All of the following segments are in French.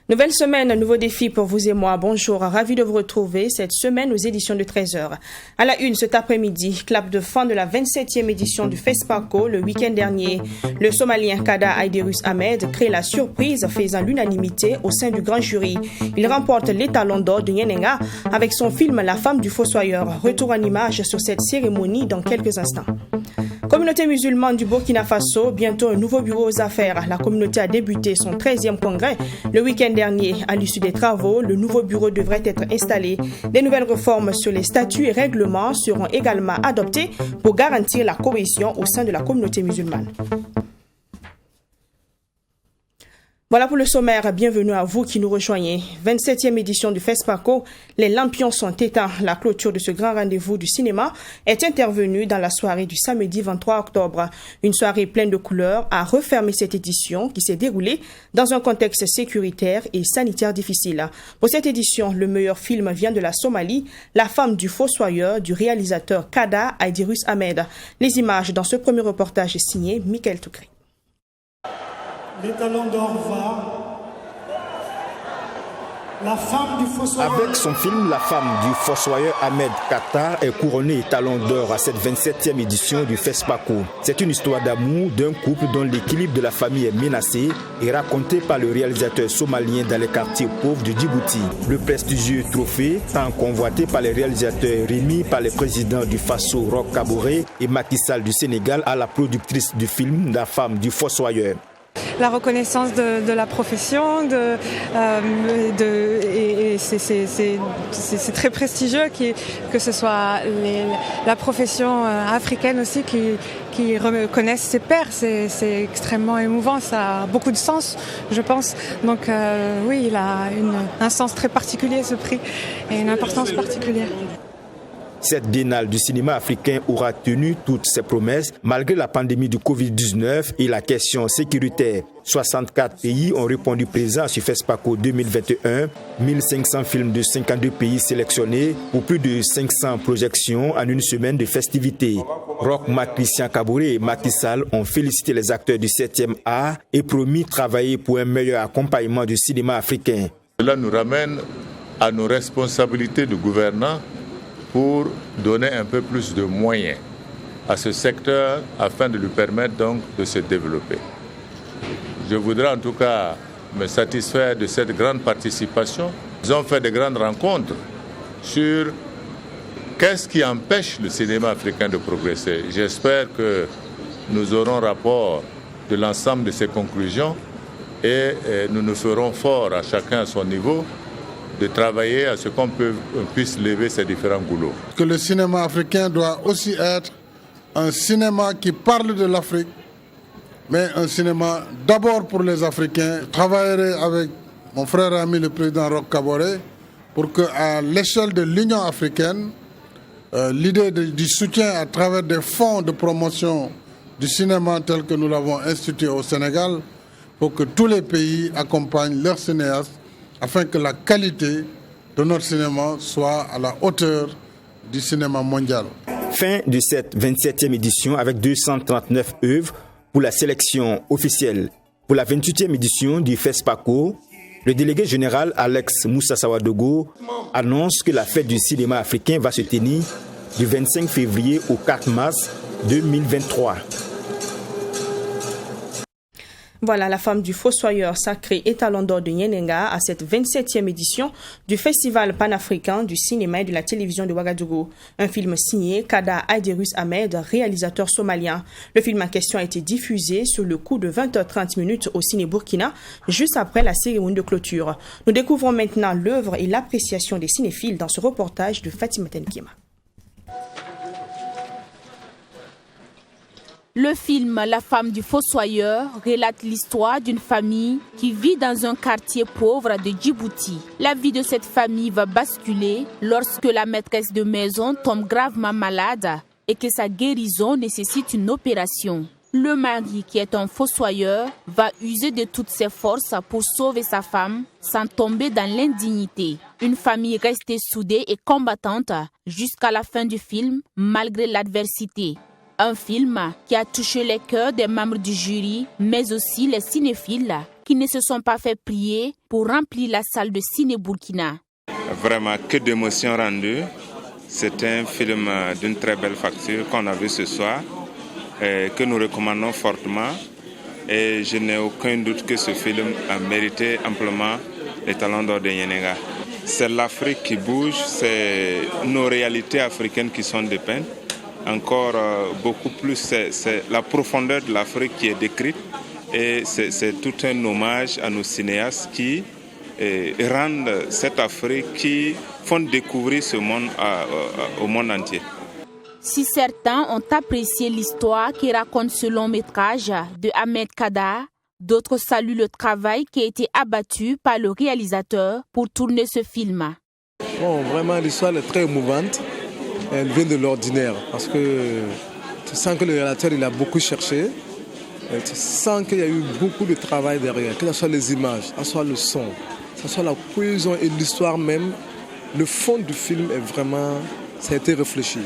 Nouvelle semaine, nouveau défi pour vous et moi. Bonjour, ravi de vous retrouver cette semaine aux éditions de 13h. À la une cet après-midi, clap de fin de la 27e édition du FESPACO le week-end dernier. Le Somalien Kada Aiderus Ahmed crée la surprise faisant l'unanimité au sein du grand jury. Il remporte l'étalon d'or de Nyenenga avec son film La femme du fossoyeur. Retour en image sur cette cérémonie dans quelques instants. Communauté musulmane du Burkina Faso, bientôt un nouveau bureau aux affaires. La communauté a débuté son 13e congrès le week-end dernier. À l'issue des travaux, le nouveau bureau devrait être installé. Des nouvelles réformes sur les statuts et règlements seront également adoptées pour garantir la cohésion au sein de la communauté musulmane. Voilà pour le sommaire. Bienvenue à vous qui nous rejoignez. 27e édition du FESPACO. Les lampions sont éteints. La clôture de ce grand rendez-vous du cinéma est intervenue dans la soirée du samedi 23 octobre. Une soirée pleine de couleurs a refermé cette édition qui s'est déroulée dans un contexte sécuritaire et sanitaire difficile. Pour cette édition, le meilleur film vient de la Somalie, La femme du fossoyeur du réalisateur Kada Aiderus Ahmed. Les images dans ce premier reportage est signé Michael Toukré. L'étalon d'or va. La femme du fossoyeur. Avec son film La femme du fossoyeur, Ahmed Kata est couronné étalon d'or à cette 27e édition du FESPACO. C'est une histoire d'amour d'un couple dont l'équilibre de la famille est menacé et raconté par le réalisateur somalien dans les quartiers pauvres de Djibouti. Le prestigieux trophée, tant convoité par les réalisateurs remis par les présidents du Faso, Roch Kaboré, et Macky Sall du Sénégal à la productrice du film La femme du fossoyeur. La reconnaissance de la profession, c'est très prestigieux que ce soit la profession africaine aussi qui reconnaisse ses pairs. C'est extrêmement émouvant, ça a beaucoup de sens, je pense. Donc oui, il a un sens très particulier ce prix et une importance particulière. Cette biennale du cinéma africain aura tenu toutes ses promesses malgré la pandémie du Covid-19 et la question sécuritaire. 64 pays ont répondu présents sur FESPACO 2021, 1500 films de 52 pays sélectionnés pour plus de 500 projections en une semaine de festivités. Roch Christian Kaboré et Macky Sall ont félicité les acteurs du 7e art et promis travailler pour un meilleur accompagnement du cinéma africain. Cela nous ramène à nos responsabilités de gouvernants pour donner un peu plus de moyens à ce secteur afin de lui permettre donc de se développer. Je voudrais en tout cas me satisfaire de cette grande participation. Ils ont fait de grandes rencontres sur qu'est-ce qui empêche le cinéma africain de progresser. J'espère que nous aurons rapport de l'ensemble de ces conclusions et nous nous ferons fort à chacun à son niveau de travailler à ce qu'on puisse lever ces différents goulots. Que le cinéma africain doit aussi être un cinéma qui parle de l'Afrique, mais un cinéma d'abord pour les Africains. Je travaillerai avec mon frère et ami le président Roch Kaboré pour qu'à l'échelle de l'Union africaine, l'idée du soutien à travers des fonds de promotion du cinéma tel que nous l'avons institué au Sénégal, pour que tous les pays accompagnent leurs cinéastes afin que la qualité de notre cinéma soit à la hauteur du cinéma mondial. Fin de cette 27e édition avec 239 œuvres pour la sélection officielle. Pour la 28e édition du FESPACO, le délégué général Alex Moussa Sawadogo annonce que la fête du cinéma africain va se tenir du 25 février au 4 mars 2023. Voilà la femme du fossoyeur sacré étalon d'or de Nyenenga à cette 27e édition du Festival panafricain du cinéma et de la télévision de Ouagadougou. Un film signé Kada Aiderus Ahmed, réalisateur somalien. Le film en question a été diffusé sur le coup de 20h30 au Ciné Burkina, juste après la cérémonie de clôture. Nous découvrons maintenant l'œuvre et l'appréciation des cinéphiles dans ce reportage de Fatima Tenkima. Le film La femme du fossoyeur relate l'histoire d'une famille qui vit dans un quartier pauvre de Djibouti. La vie de cette famille va basculer lorsque la maîtresse de maison tombe gravement malade et que sa guérison nécessite une opération. Le mari, qui est un fossoyeur, va user de toutes ses forces pour sauver sa femme sans tomber dans l'indignité. Une famille restée soudée et combattante jusqu'à la fin du film, malgré l'adversité. Un film qui a touché les cœurs des membres du jury, mais aussi les cinéphiles qui ne se sont pas fait prier pour remplir la salle de Ciné Burkina. Vraiment, que d'émotions rendues. C'est un film d'une très belle facture qu'on a vu ce soir, que nous recommandons fortement. Et je n'ai aucun doute que ce film a mérité amplement les talons d'or de Yenega. C'est l'Afrique qui bouge, c'est nos réalités africaines qui sont dépeintes. Encore beaucoup plus, c'est la profondeur de l'Afrique qui est décrite. Et c'est tout un hommage à nos cinéastes qui rendent cette Afrique, qui font découvrir ce monde au monde entier. Si certains ont apprécié l'histoire qui raconte ce long métrage de Ahmed Kadar, d'autres saluent le travail qui a été abattu par le réalisateur pour tourner ce film. Bon, vraiment, l'histoire est très émouvante. Elle vient de l'ordinaire parce que tu sens que le réalisateur il a beaucoup cherché. Et tu sens qu'il y a eu beaucoup de travail derrière, que ce soit les images, que ce soit le son, que ce soit la cohésion et l'histoire même. Le fond du film est vraiment, ça a été réfléchi.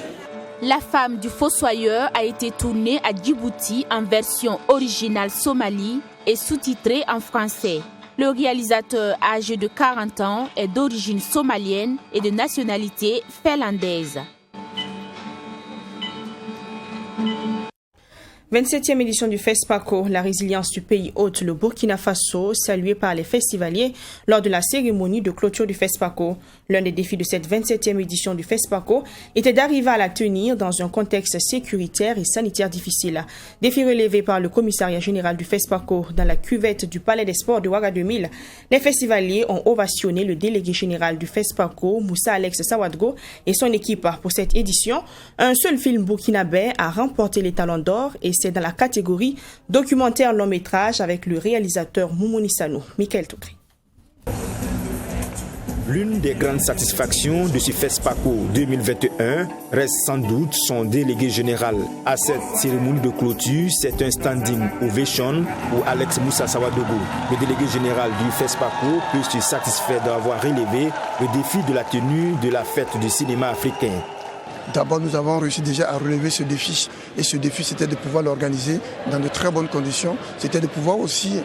La femme du fossoyeur a été tournée à Djibouti en version originale somalie et sous-titrée en français. Le réalisateur âgé de 40 ans est d'origine somalienne et de nationalité finlandaise. 27e édition du FESPACO, la résilience du pays hôte, le Burkina Faso, saluée par les festivaliers lors de la cérémonie de clôture du FESPACO. L'un des défis de cette 27e édition du FESPACO était d'arriver à la tenir dans un contexte sécuritaire et sanitaire difficile. Défi relevé par le commissariat général du FESPACO dans la cuvette du Palais des Sports de Ouaga 2000. Les festivaliers ont ovationné le délégué général du FESPACO, Moussa Alex Sawadgo, et son équipe pour cette édition. Un seul film burkinabé a remporté les talons d'or et c'est dans la catégorie documentaire long métrage avec le réalisateur Moumouni Sanou. Michael Toukri. L'une des grandes satisfactions de ce FESPACO 2021 reste sans doute son délégué général. À cette cérémonie de clôture, c'est un standing ovation pour Alex Moussa Sawadogo. Le délégué général du FESPACO peut se satisfaire d'avoir relevé le défi de la tenue de la fête du cinéma africain. D'abord, nous avons réussi déjà à relever ce défi. Et ce défi, c'était de pouvoir l'organiser dans de très bonnes conditions. C'était de pouvoir aussi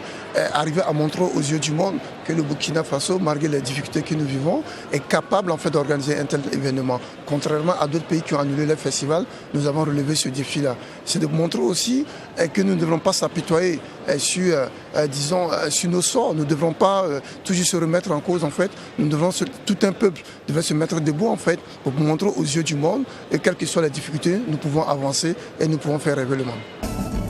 arriver à montrer aux yeux du monde que le Burkina Faso, malgré les difficultés que nous vivons, est capable en fait d'organiser un tel événement. Contrairement à d'autres pays qui ont annulé les festivals, nous avons relevé ce défi-là. C'est de montrer aussi que nous ne devrons pas s'apitoyer sur nos sorts. Nous ne devrons pas toujours se remettre en cause en fait. Nous devrons tout un peuple devrait se mettre debout en fait pour montrer aux yeux du monde et quelles que soient les difficultés, nous pouvons avancer et nous pouvons faire rêver le monde.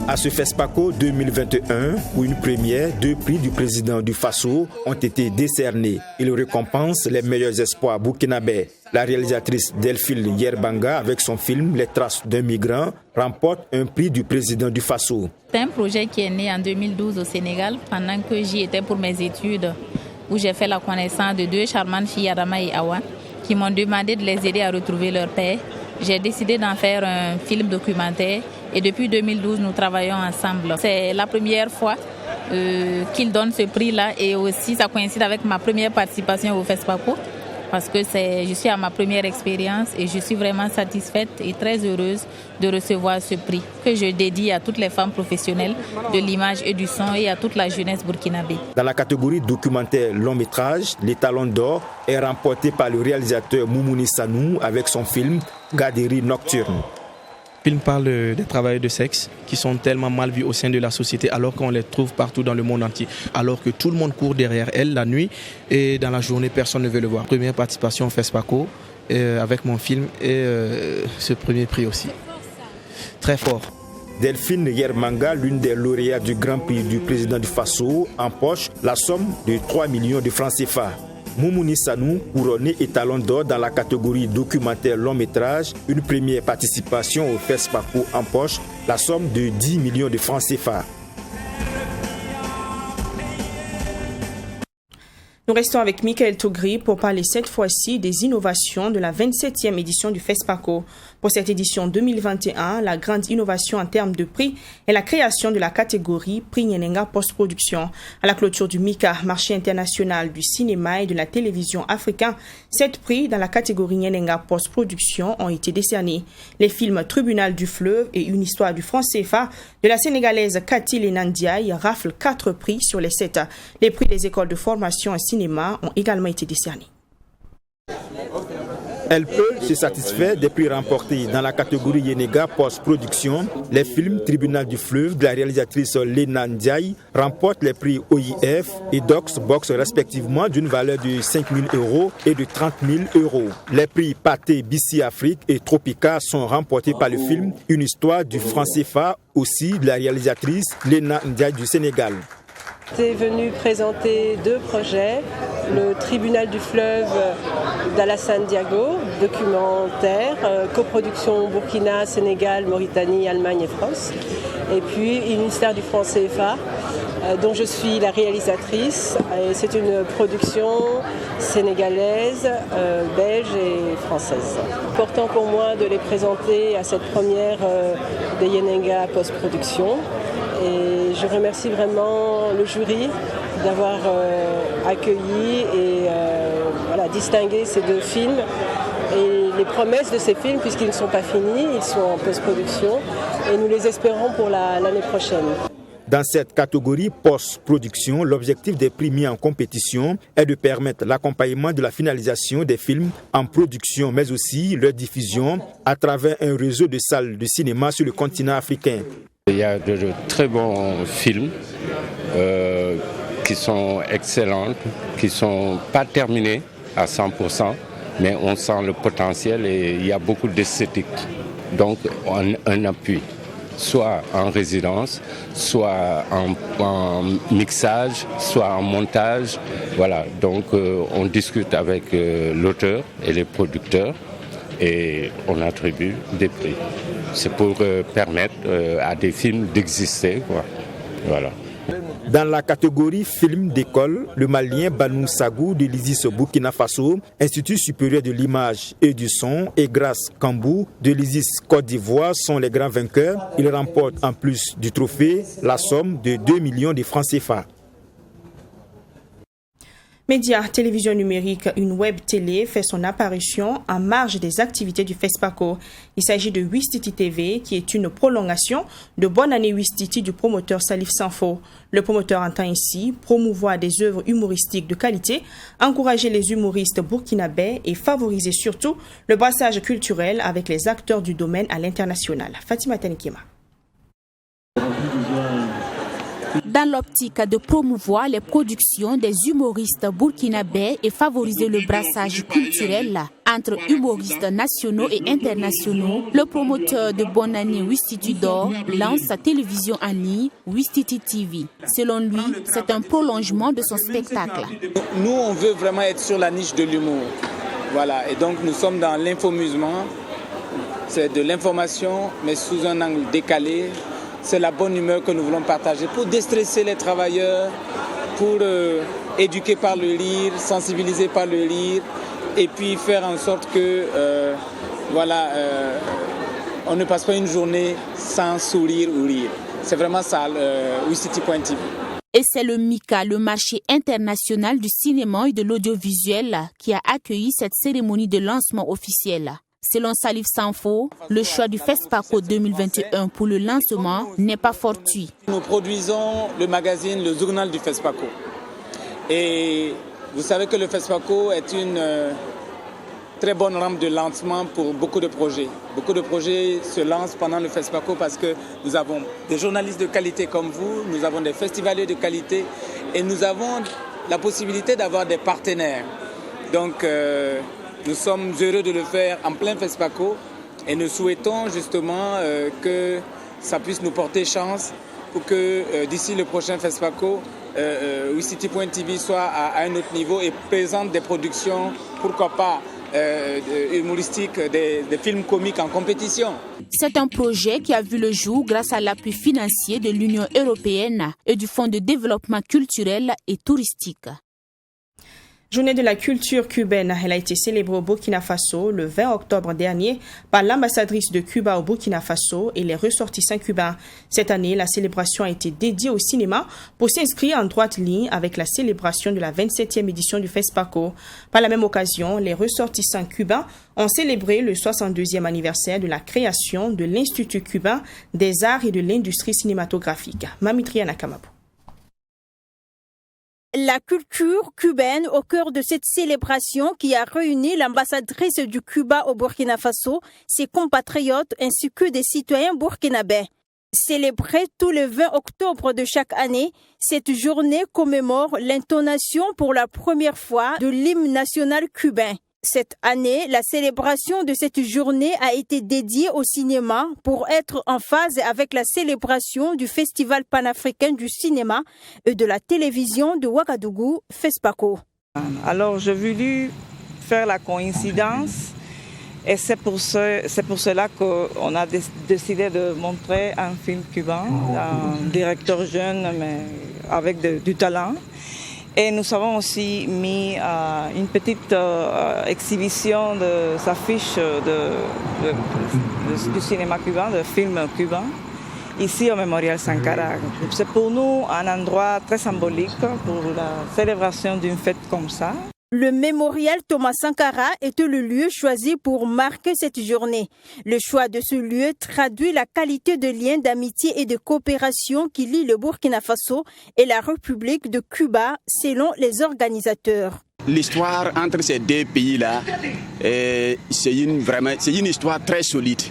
À ce FESPACO 2021, pour une première, 2 prix du président du Faso ont été décernés. Il récompense les meilleurs espoirs burkinabés. La réalisatrice Delphine Yerbanga, avec son film Les traces d'un migrant, remporte un prix du président du Faso. C'est un projet qui est né en 2012 au Sénégal, pendant que j'y étais pour mes études, où j'ai fait la connaissance de 2 charmantes filles, Adama et Awa, qui m'ont demandé de les aider à retrouver leur père. J'ai décidé d'en faire un film documentaire et depuis 2012, nous travaillons ensemble. C'est la première fois qu'ils donnent ce prix-là et aussi ça coïncide avec ma première participation au FESPACO parce que je suis à ma première expérience et je suis vraiment satisfaite et très heureuse de recevoir ce prix que je dédie à toutes les femmes professionnelles de l'image et du son et à toute la jeunesse burkinabé. Dans la catégorie documentaire long métrage, les talons d'or est remporté par le réalisateur Moumouni Sanou avec son film Gaderi Nocturne. Le film parle des travailleurs de sexe qui sont tellement mal vus au sein de la société alors qu'on les trouve partout dans le monde entier. Alors que tout le monde court derrière elles la nuit et dans la journée, personne ne veut le voir. Première participation au FESPACO avec mon film et ce premier prix aussi. Très fort. Delphine Yerbanga, l'une des lauréats du Grand Prix du président du Faso, empoche la somme de 3 millions de francs CFA. Moumouni Sanou, couronné et talon d'or dans la catégorie documentaire long métrage, une première participation au FESPACO empoche la somme de 10 millions de francs CFA. Nous restons avec Michael Tougri pour parler cette fois-ci des innovations de la 27e édition du FESPACO. Pour cette édition 2021, la grande innovation en termes de prix est la création de la catégorie Prix Nyenenga Post-Production. À la clôture du MICA, marché international du cinéma et de la télévision africain, 7 prix dans la catégorie Nyenenga Post-Production ont été décernés. Les films Tribunal du Fleuve et Une histoire du franc CFA de la sénégalaise Cathy Lenandiaye raflent 4 prix sur les 7. Les prix des écoles de formation en cinéma ont également été décernés. Elle peut se satisfaire des prix remportés dans la catégorie Yenenga Post-Production. Les films Tribunal du Fleuve de la réalisatrice Lenandiaye remportent les prix OIF et Dox Box respectivement d'une valeur de 5 000 € et de 30 000 €. Les prix Pathé BC Afrique et Tropica sont remportés par le film Une histoire du franc CFA, aussi de la réalisatrice Lenandiaye du Sénégal. J'étais venu présenter 2 projets, le Tribunal du Fleuve d'Alassane Diago, documentaire, coproduction Burkina, Sénégal, Mauritanie, Allemagne et France, et puis Une histoire du franc CFA, dont je suis la réalisatrice. C'est une production sénégalaise, belge et française. Important pour moi de les présenter à cette première des Yenenga Post-Production. Et je remercie vraiment le jury d'avoir accueilli et distingué ces 2 films. Et les promesses de ces films, puisqu'ils ne sont pas finis, ils sont en post-production et nous les espérons pour l'année prochaine. Dans cette catégorie post-production, l'objectif des prix mis en compétition est de permettre l'accompagnement de la finalisation des films en production, mais aussi leur diffusion à travers un réseau de salles de cinéma sur le continent africain. Il y a de très bons films qui sont excellents, qui ne sont pas terminés à 100%, mais on sent le potentiel et il y a beaucoup d'esthétique. Donc un appui, soit en résidence, soit en mixage, soit en montage. Voilà, donc on discute avec l'auteur et les producteurs et on attribue des prix. C'est pour permettre à des films d'exister, quoi. Voilà. Dans la catégorie film d'école, le Malien Banou Sagou de l'ISIS Burkina Faso, Institut supérieur de l'image et du son, et Grace Kambou de l'ISIS Côte d'Ivoire sont les grands vainqueurs. Ils remportent en plus du trophée la somme de 2 millions de francs CFA. Média, télévision numérique, une web télé fait son apparition en marge des activités du FESPACO. Il s'agit de Wistiti TV, qui est une prolongation de Bonne Année Wistiti du promoteur Salif Sanfo. Le promoteur entend ainsi promouvoir des œuvres humoristiques de qualité, encourager les humoristes burkinabés et favoriser surtout le brassage culturel avec les acteurs du domaine à l'international. Fatima Tenikema. Dans l'optique de promouvoir les productions des humoristes burkinabés et favoriser le brassage culturel entre humoristes nationaux et internationaux, le promoteur de Bonne Année Wistiti d'Or lance sa télévision en ligne Wistiti TV. Selon lui, c'est un prolongement de son spectacle. Nous, on veut vraiment être sur la niche de l'humour. Voilà, et donc nous sommes dans l'infomusement. C'est de l'information, mais sous un angle décalé. C'est la bonne humeur que nous voulons partager pour déstresser les travailleurs, pour éduquer par le rire, sensibiliser par le rire, et puis faire en sorte que on ne passe pas une journée sans sourire ou rire. C'est vraiment ça, Wistiti.tv. Et c'est le MICA, le marché international du cinéma et de l'audiovisuel, qui a accueilli cette cérémonie de lancement officiel. Selon Salif Sanfo, le choix du FESPACO 2021 pour le lancement n'est pas fortuit. Nous produisons le magazine, le journal du FESPACO. Et vous savez que le FESPACO est une très bonne rampe de lancement pour beaucoup de projets. Beaucoup de projets se lancent pendant le FESPACO parce que nous avons des journalistes de qualité comme vous, nous avons des festivaliers de qualité et nous avons la possibilité d'avoir des partenaires. Donc, nous sommes heureux de le faire en plein FESPACO et nous souhaitons justement que ça puisse nous porter chance pour que d'ici le prochain FESPACO, Wistiti.tv soit à un autre niveau et présente des productions, pourquoi pas, humoristiques, des films comiques en compétition. C'est un projet qui a vu le jour grâce à l'appui financier de l'Union européenne et du Fonds de développement culturel et touristique. Journée de la culture cubaine, elle a été célébrée au Burkina Faso le 20 octobre dernier par l'ambassadrice de Cuba au Burkina Faso et les ressortissants cubains. Cette année, la célébration a été dédiée au cinéma pour s'inscrire en droite ligne avec la célébration de la 27e édition du FESPACO. Par la même occasion, les ressortissants cubains ont célébré le 62e anniversaire de la création de l'Institut cubain des arts et de l'industrie cinématographique. Mamitriana Kamabou. La culture cubaine au cœur de cette célébration qui a réuni l'ambassadrice du Cuba au Burkina Faso, ses compatriotes ainsi que des citoyens burkinabés. Célébrée tous le 20 octobre de chaque année, cette journée commémore l'intonation pour la première fois de l'hymne national cubain. Cette année, la célébration de cette journée a été dédiée au cinéma pour être en phase avec la célébration du Festival panafricain du cinéma et de la télévision de Ouagadougou, FESPACO. Alors, j'ai voulu faire la coïncidence et c'est pour cela qu'on a décidé de montrer un film cubain, un directeur jeune mais avec du talent. Et nous avons aussi mis une petite exhibition de s'affiche du cinéma cubain, de films cubains, ici au Mémorial Sankara. C'est pour nous un endroit très symbolique pour la célébration d'une fête comme ça. Le mémorial Thomas Sankara était le lieu choisi pour marquer cette journée. Le choix de ce lieu traduit la qualité de lien d'amitié et de coopération qui lie le Burkina Faso et la République de Cuba, selon les organisateurs. L'histoire entre ces deux pays-là, c'est une histoire très solide.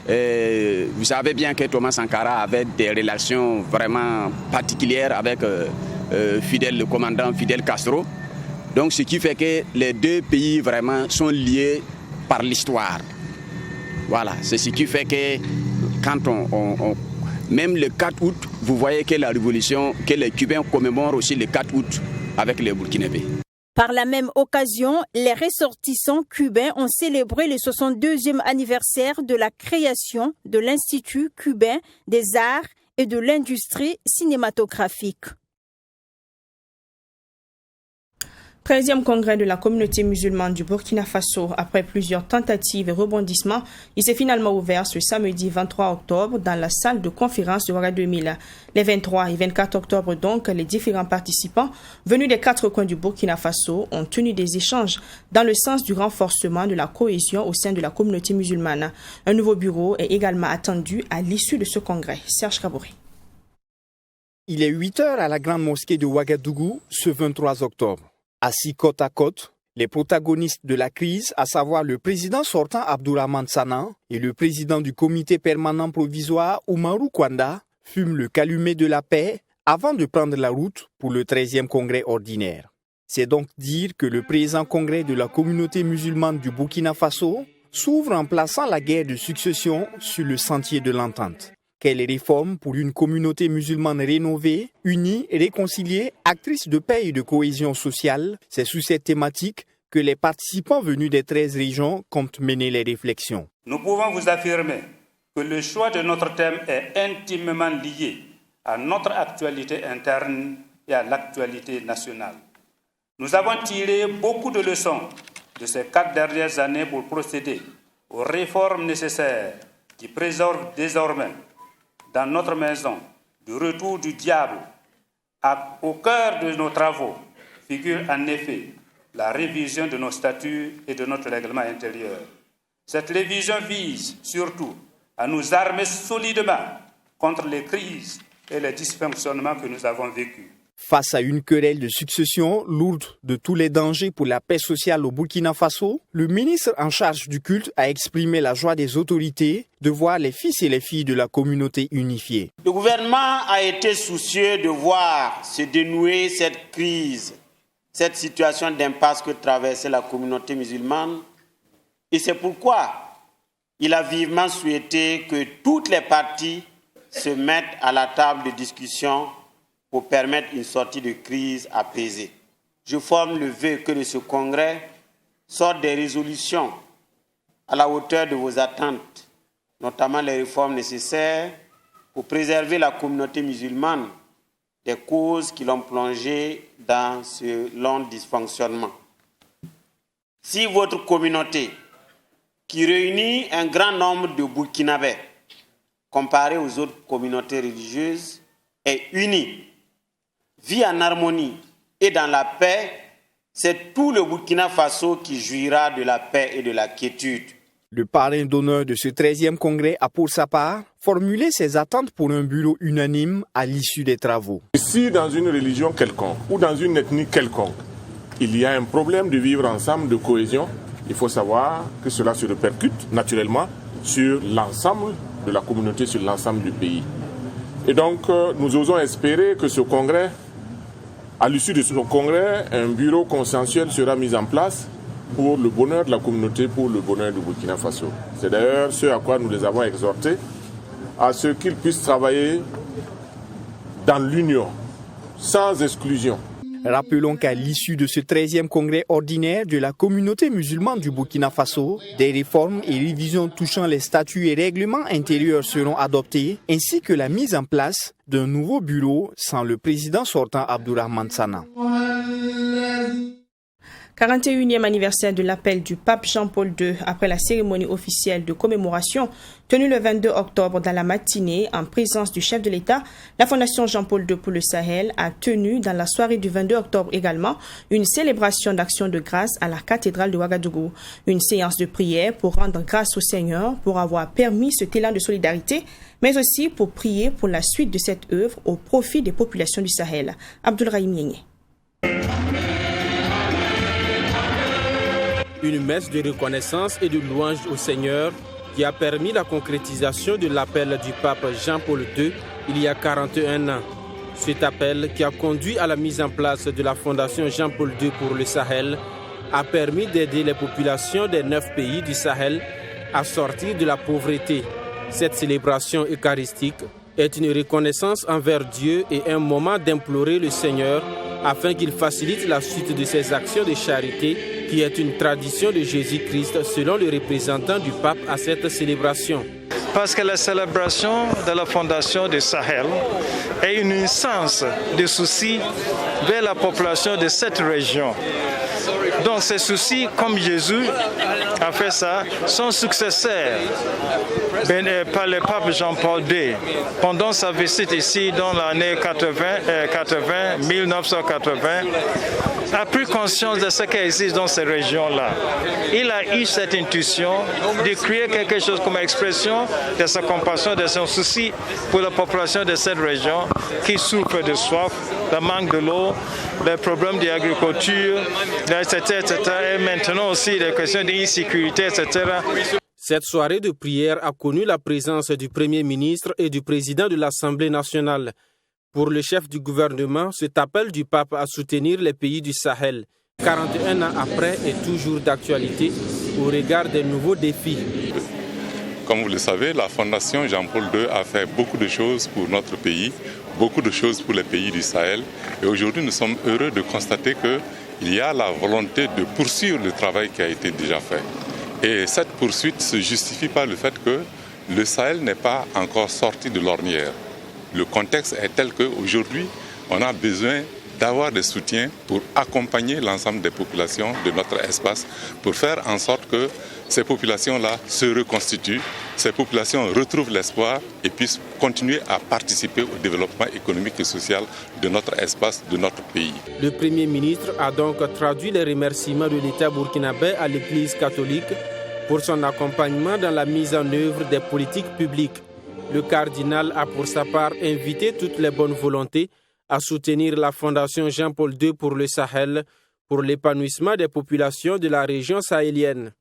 Vous savez bien que Thomas Sankara avait des relations vraiment particulières avec le commandant Fidel Castro. Donc ce qui fait que les deux pays vraiment sont liés par l'histoire. Voilà, c'est ce qui fait que quand même le 4 août, vous voyez que la révolution, que les Cubains commémorent aussi le 4 août avec les Burkinabés. Par la même occasion, les ressortissants cubains ont célébré le 62e anniversaire de la création de l'Institut cubain des arts et de l'industrie cinématographique. 13e congrès de la communauté musulmane du Burkina Faso. Après plusieurs tentatives et rebondissements, il s'est finalement ouvert ce samedi 23 octobre dans la salle de conférence de Ouagadougou 2000. Les 23 et 24 octobre donc, les différents participants venus des 4 coins du Burkina Faso ont tenu des échanges dans le sens du renforcement de la cohésion au sein de la communauté musulmane. Un nouveau bureau est également attendu à l'issue de ce congrès. Serge Kabouré. Il est 8h à la grande mosquée de Ouagadougou ce 23 octobre. Assis côte à côte, les protagonistes de la crise, à savoir le président sortant Abdourahmane Sana et le président du comité permanent provisoire Oumarou Kwanda, fument le calumet de la paix avant de prendre la route pour le 13e congrès ordinaire. C'est donc dire que le présent congrès de la communauté musulmane du Burkina Faso s'ouvre en plaçant la guerre de succession sur le sentier de l'entente. Quelle réforme pour une communauté musulmane rénovée, unie et réconciliée, actrice de paix et de cohésion sociale? C'est sous cette thématique que les participants venus des 13 régions comptent mener les réflexions. Nous pouvons vous affirmer que le choix de notre thème est intimement lié à notre actualité interne et à l'actualité nationale. Nous avons tiré beaucoup de leçons de ces 4 dernières années pour procéder aux réformes nécessaires qui préservent désormais dans notre maison du retour du diable. Au cœur de nos travaux figure en effet la révision de nos statuts et de notre règlement intérieur. Cette révision vise surtout à nous armer solidement contre les crises et les dysfonctionnements que nous avons vécus. Face à une querelle de succession lourde de tous les dangers pour la paix sociale au Burkina Faso, le ministre en charge du culte a exprimé la joie des autorités de voir les fils et les filles de la communauté unifiés. Le gouvernement a été soucieux de voir se dénouer cette crise, cette situation d'impasse que traversait la communauté musulmane. Et c'est pourquoi il a vivement souhaité que toutes les parties se mettent à la table de discussion pour permettre une sortie de crise apaisée. Je forme le vœu que de ce congrès sortent des résolutions à la hauteur de vos attentes, notamment les réformes nécessaires pour préserver la communauté musulmane des causes qui l'ont plongé dans ce long dysfonctionnement. Si votre communauté, qui réunit un grand nombre de Burkinabés, comparée aux autres communautés religieuses, est unie, vit en harmonie et dans la paix, c'est tout le Burkina Faso qui jouira de la paix et de la quiétude. Le parrain d'honneur de ce 13e congrès a pour sa part formulé ses attentes pour un bureau unanime à l'issue des travaux. Si dans une religion quelconque ou dans une ethnie quelconque, il y a un problème de vivre ensemble, de cohésion, il faut savoir que cela se répercute naturellement sur l'ensemble de la communauté, sur l'ensemble du pays. Et donc nous osons espérer que ce congrès, à l'issue de ce congrès, un bureau consensuel sera mis en place pour le bonheur de la communauté, pour le bonheur du Burkina Faso. C'est d'ailleurs ce à quoi nous les avons exhortés, à ce qu'ils puissent travailler dans l'union, sans exclusion. Rappelons qu'à l'issue de ce 13e congrès ordinaire de la communauté musulmane du Burkina Faso, des réformes et révisions touchant les statuts et règlements intérieurs seront adoptés, ainsi que la mise en place d'un nouveau bureau sans le président sortant Abdourahmane Sana. 41e anniversaire de l'appel du pape Jean-Paul II après la cérémonie officielle de commémoration tenue le 22 octobre dans la matinée en présence du chef de l'État. La Fondation Jean-Paul II pour le Sahel a tenu dans la soirée du 22 octobre également une célébration d'action de grâce à la cathédrale de Ouagadougou. Une séance de prière pour rendre grâce au Seigneur pour avoir permis cet élan de solidarité, mais aussi pour prier pour la suite de cette œuvre au profit des populations du Sahel. Abdoulrahim Yéngé. Une messe de reconnaissance et de louange au Seigneur qui a permis la concrétisation de l'appel du pape Jean-Paul II il y a 41 ans. Cet appel qui a conduit à la mise en place de la Fondation Jean-Paul II pour le Sahel a permis d'aider les populations des 9 pays du Sahel à sortir de la pauvreté. Cette célébration eucharistique est une reconnaissance envers Dieu et un moment d'implorer le Seigneur afin qu'il facilite la suite de ses actions de charité qui est une tradition de Jésus-Christ selon le représentant du pape à cette célébration. Parce que la célébration de la Fondation du Sahel est une instance de souci vers la population de cette région. Donc ces soucis, comme Jésus a fait ça, son successeur, par le pape Jean-Paul II, pendant sa visite ici dans l'année 1980, a pris conscience de ce qui existe dans ces régions-là. Il a eu cette intuition de créer quelque chose comme expression de sa compassion, de son souci pour la population de cette région qui souffre de soif, le manque de l'eau, les problèmes d'agriculture, etc., et maintenant aussi les questions d'insécurité, etc. Cette soirée de prière a connu la présence du Premier ministre et du président de l'Assemblée nationale. Pour le chef du gouvernement, cet appel du pape à soutenir les pays du Sahel, 41 ans après, est toujours d'actualité au regard des nouveaux défis. Comme vous le savez, la Fondation Jean-Paul II a fait beaucoup de choses pour notre pays, beaucoup de choses pour les pays du Sahel. Et aujourd'hui, nous sommes heureux de constater qu'il y a la volonté de poursuivre le travail qui a été déjà fait. Et cette poursuite se justifie par le fait que le Sahel n'est pas encore sorti de l'ornière. Le contexte est tel qu'aujourd'hui, on a besoin d'avoir des soutiens pour accompagner l'ensemble des populations de notre espace, pour faire en sorte que ces populations-là se reconstituent, ces populations retrouvent l'espoir et puissent continuer à participer au développement économique et social de notre espace, de notre pays. Le Premier ministre a donc traduit les remerciements de l'État burkinabé à l'Église catholique pour son accompagnement dans la mise en œuvre des politiques publiques. Le cardinal a pour sa part invité toutes les bonnes volontés à soutenir la Fondation Jean-Paul II pour le Sahel pour l'épanouissement des populations de la région sahélienne.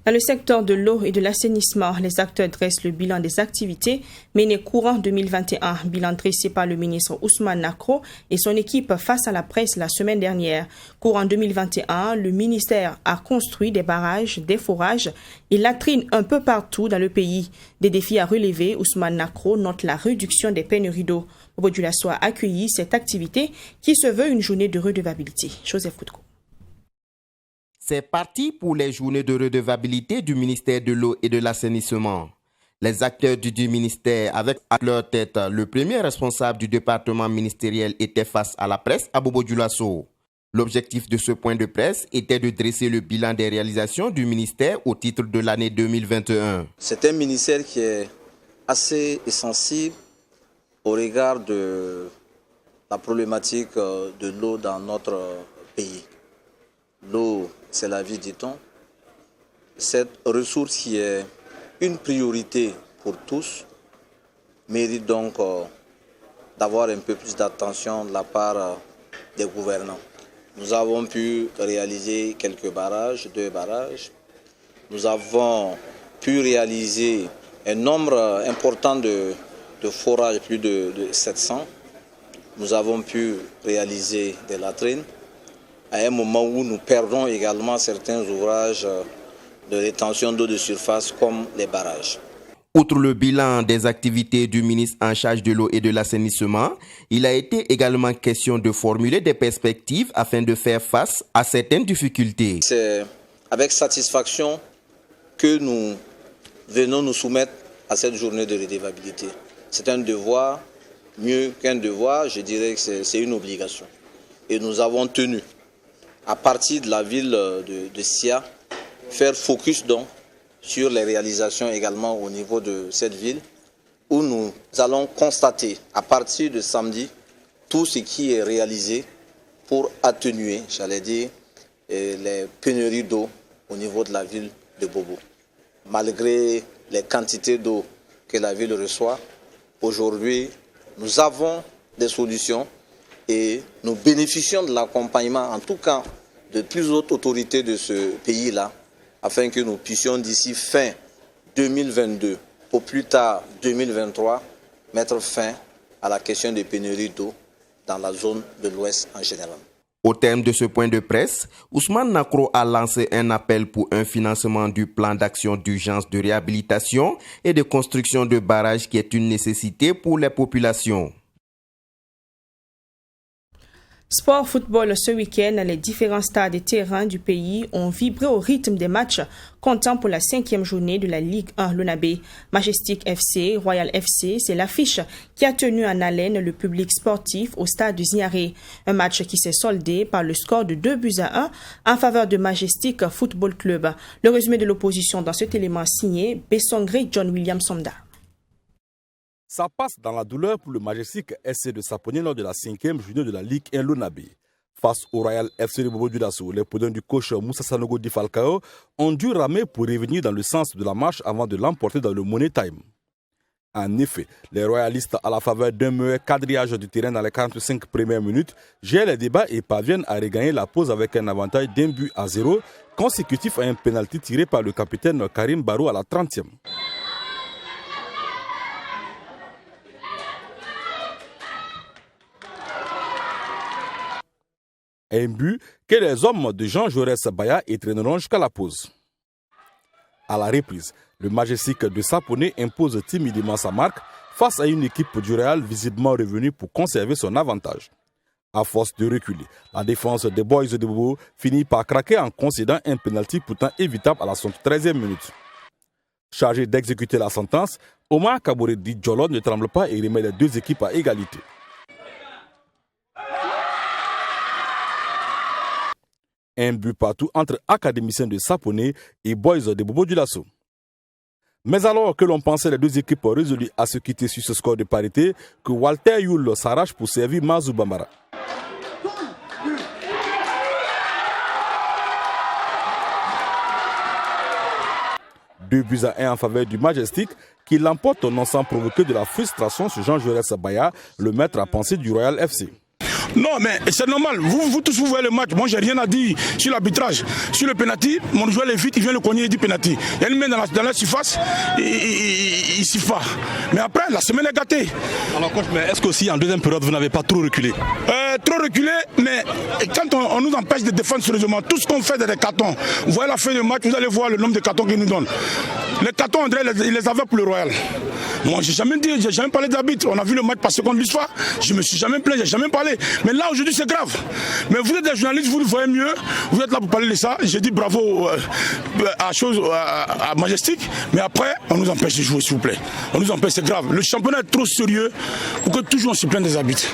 Dans le secteur de l'eau et de l'assainissement, les acteurs dressent le bilan des activités menées courant 2021, bilan dressé par le ministre Ousmane Nakro et son équipe face à la presse la semaine dernière. Courant 2021, le ministère a construit des barrages, des forages et latrines un peu partout dans le pays. Des défis à relever, Ousmane Nakro note la réduction des pénuries d'eau. Bobo Dioulasso a accueilli cette activité qui se veut une journée de redevabilité. Joseph Koutko. C'est parti pour les journées de redevabilité du ministère de l'eau et de l'assainissement. Les acteurs du ministère, avec à leur tête le premier responsable du département ministériel, étaient face à la presse à Bobo Dioulasso. L'objectif de ce point de presse était de dresser le bilan des réalisations du ministère au titre de l'année 2021. C'est un ministère qui est assez sensible au regard de la problématique de l'eau dans notre pays. L'eau, c'est la vie, dit-on. Cette ressource qui est une priorité pour tous mérite donc d'avoir un peu plus d'attention de la part des gouvernants. Nous avons pu réaliser quelques barrages, 2 barrages. Nous avons pu réaliser un nombre important de forages, plus de 700. Nous avons pu réaliser des latrines à un moment où nous perdons également certains ouvrages de rétention d'eau de surface comme les barrages. Outre le bilan des activités du ministre en charge de l'eau et de l'assainissement, il a été également question de formuler des perspectives afin de faire face à certaines difficultés. C'est avec satisfaction que nous venons nous soumettre à cette journée de redevabilité. C'est un devoir, mieux qu'un devoir, je dirais que c'est une obligation. Et nous avons tenu, à partir de la ville de Sia, faire focus donc sur les réalisations également au niveau de cette ville, où nous allons constater à partir de samedi tout ce qui est réalisé pour atténuer, j'allais dire, les pénuries d'eau au niveau de la ville de Bobo. Malgré les quantités d'eau que la ville reçoit, aujourd'hui, nous avons des solutions et nous bénéficions de l'accompagnement, en tout cas, de plus hautes autorités de ce pays-là, afin que nous puissions d'ici fin 2022, au plus tard 2023, mettre fin à la question des pénuries d'eau dans la zone de l'Ouest en général. Au terme de ce point de presse, Ousmane Nakro a lancé un appel pour un financement du plan d'action d'urgence de réhabilitation et de construction de barrages qui est une nécessité pour les populations. Sport football ce week-end, les différents stades et terrains du pays ont vibré au rythme des matchs comptant pour la 5e journée de la Ligue 1 Lonabé. Majestic FC, Royal FC, c'est l'affiche qui a tenu en haleine le public sportif au stade du Ziaré. Un match qui s'est soldé par le score de 2-1 en faveur de Majestic Football Club. Le résumé de l'opposition dans cet élément signé Bessongré John William Somda. Ça passe dans la douleur pour le Majestic FC de Saponi lors de la 5e journée de la Ligue 1 Lonabé. Face au Royal FC de Bobo Dioulasso, les poudins du coach Moussa Sanogo Di Falcao ont dû ramer pour revenir dans le sens de la marche avant de l'emporter dans le Money Time. En effet, les royalistes, à la faveur d'un meilleur quadrillage du terrain dans les 45 premières minutes, gèrent les débats et parviennent à regagner la pause avec un avantage d'1-0, consécutif à un pénalty tiré par le capitaine Karim Barou à la 30e. Un but que les hommes de Jean Jaurès Baya étraîneront jusqu'à la pause. À la reprise, le Majestic de Saponi impose timidement sa marque face à une équipe du Real visiblement revenue pour conserver son avantage. À force de reculer, la défense des Boys de Bobo finit par craquer en concédant un pénalty pourtant évitable à la 73e minute. Chargé d'exécuter la sentence, Omar Kaboré Di Djolo ne tremble pas et remet les deux équipes à égalité. Un but partout entre académiciens de Saponi et Boys de Bobo Dioulasso. Mais alors que l'on pensait les deux équipes résolues à se quitter sur ce score de parité, que Walter Youl s'arrache pour servir Mazou Bambara. Deux buts à 1 en faveur du Majestic qui l'emporte non sans provoquer de la frustration sur Jean Jaurès Baya, le maître à penser du Royal FC. Non, mais c'est normal. Vous tous, vous voyez le match. Moi, j'ai rien à dire sur l'arbitrage. Sur le penalty, mon joueur est vite, il vient le cogner, il dit penalty. Il y a une main dans la surface, il s'y fait. Mais après, la semaine est gâtée. Alors, coach, mais est-ce qu'aussi en deuxième période, vous n'avez pas trop reculé? Trop reculé, mais quand on nous empêche de défendre sérieusement, tout ce qu'on fait des cartons, vous voyez la fin du match, vous allez voir le nombre de cartons qu'ils nous donnent. Les cartons, André, il les avait pour le Royal. Moi, j'ai jamais parlé d'arbitre. On a vu le match passer contre l'histoire. Je me suis jamais plaint, j'ai jamais parlé. Mais là, aujourd'hui, c'est grave. Mais vous êtes des journalistes, vous le voyez mieux. Vous êtes là pour parler de ça. J'ai dit bravo à Majestic. Mais après, on nous empêche de jouer, s'il vous plaît. On nous empêche, c'est grave. Le championnat est trop sérieux pour que toujours on se plaigne des arbitres.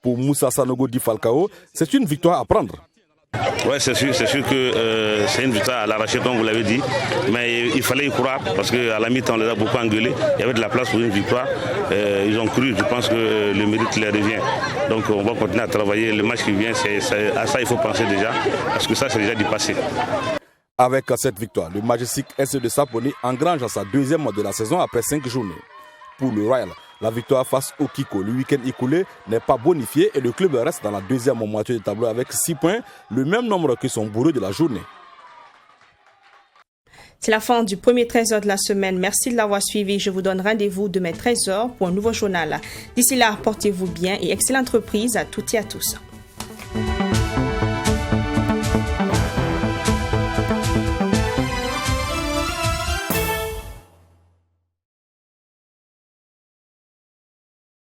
Pour Moussa Sanogo Di Falcao, c'est une victoire à prendre. Oui, c'est sûr que c'est une victoire à l'arraché, comme vous l'avez dit. Mais il fallait y croire parce qu'à la mi-temps, on les a beaucoup engueulés. Il y avait de la place pour une victoire. Ils ont cru, je pense que le mérite leur revient. Donc on va continuer à travailler. Le match qui vient, à ça il faut penser déjà, parce que ça c'est déjà du passé. Avec cette victoire, le Majestic SC de Saponi engrange sa deuxième de la saison après 5 journées. Pour le Royal, la victoire face au Kiko le week-end écoulé n'est pas bonifiée et le club reste dans la deuxième moitié du tableau avec 6 points, le même nombre que son bourreau de la journée. C'est la fin du premier trésor de la semaine. Merci de l'avoir suivi. Je vous donne rendez-vous demain 13h pour un nouveau journal. D'ici là, portez-vous bien et excellente reprise à toutes et à tous.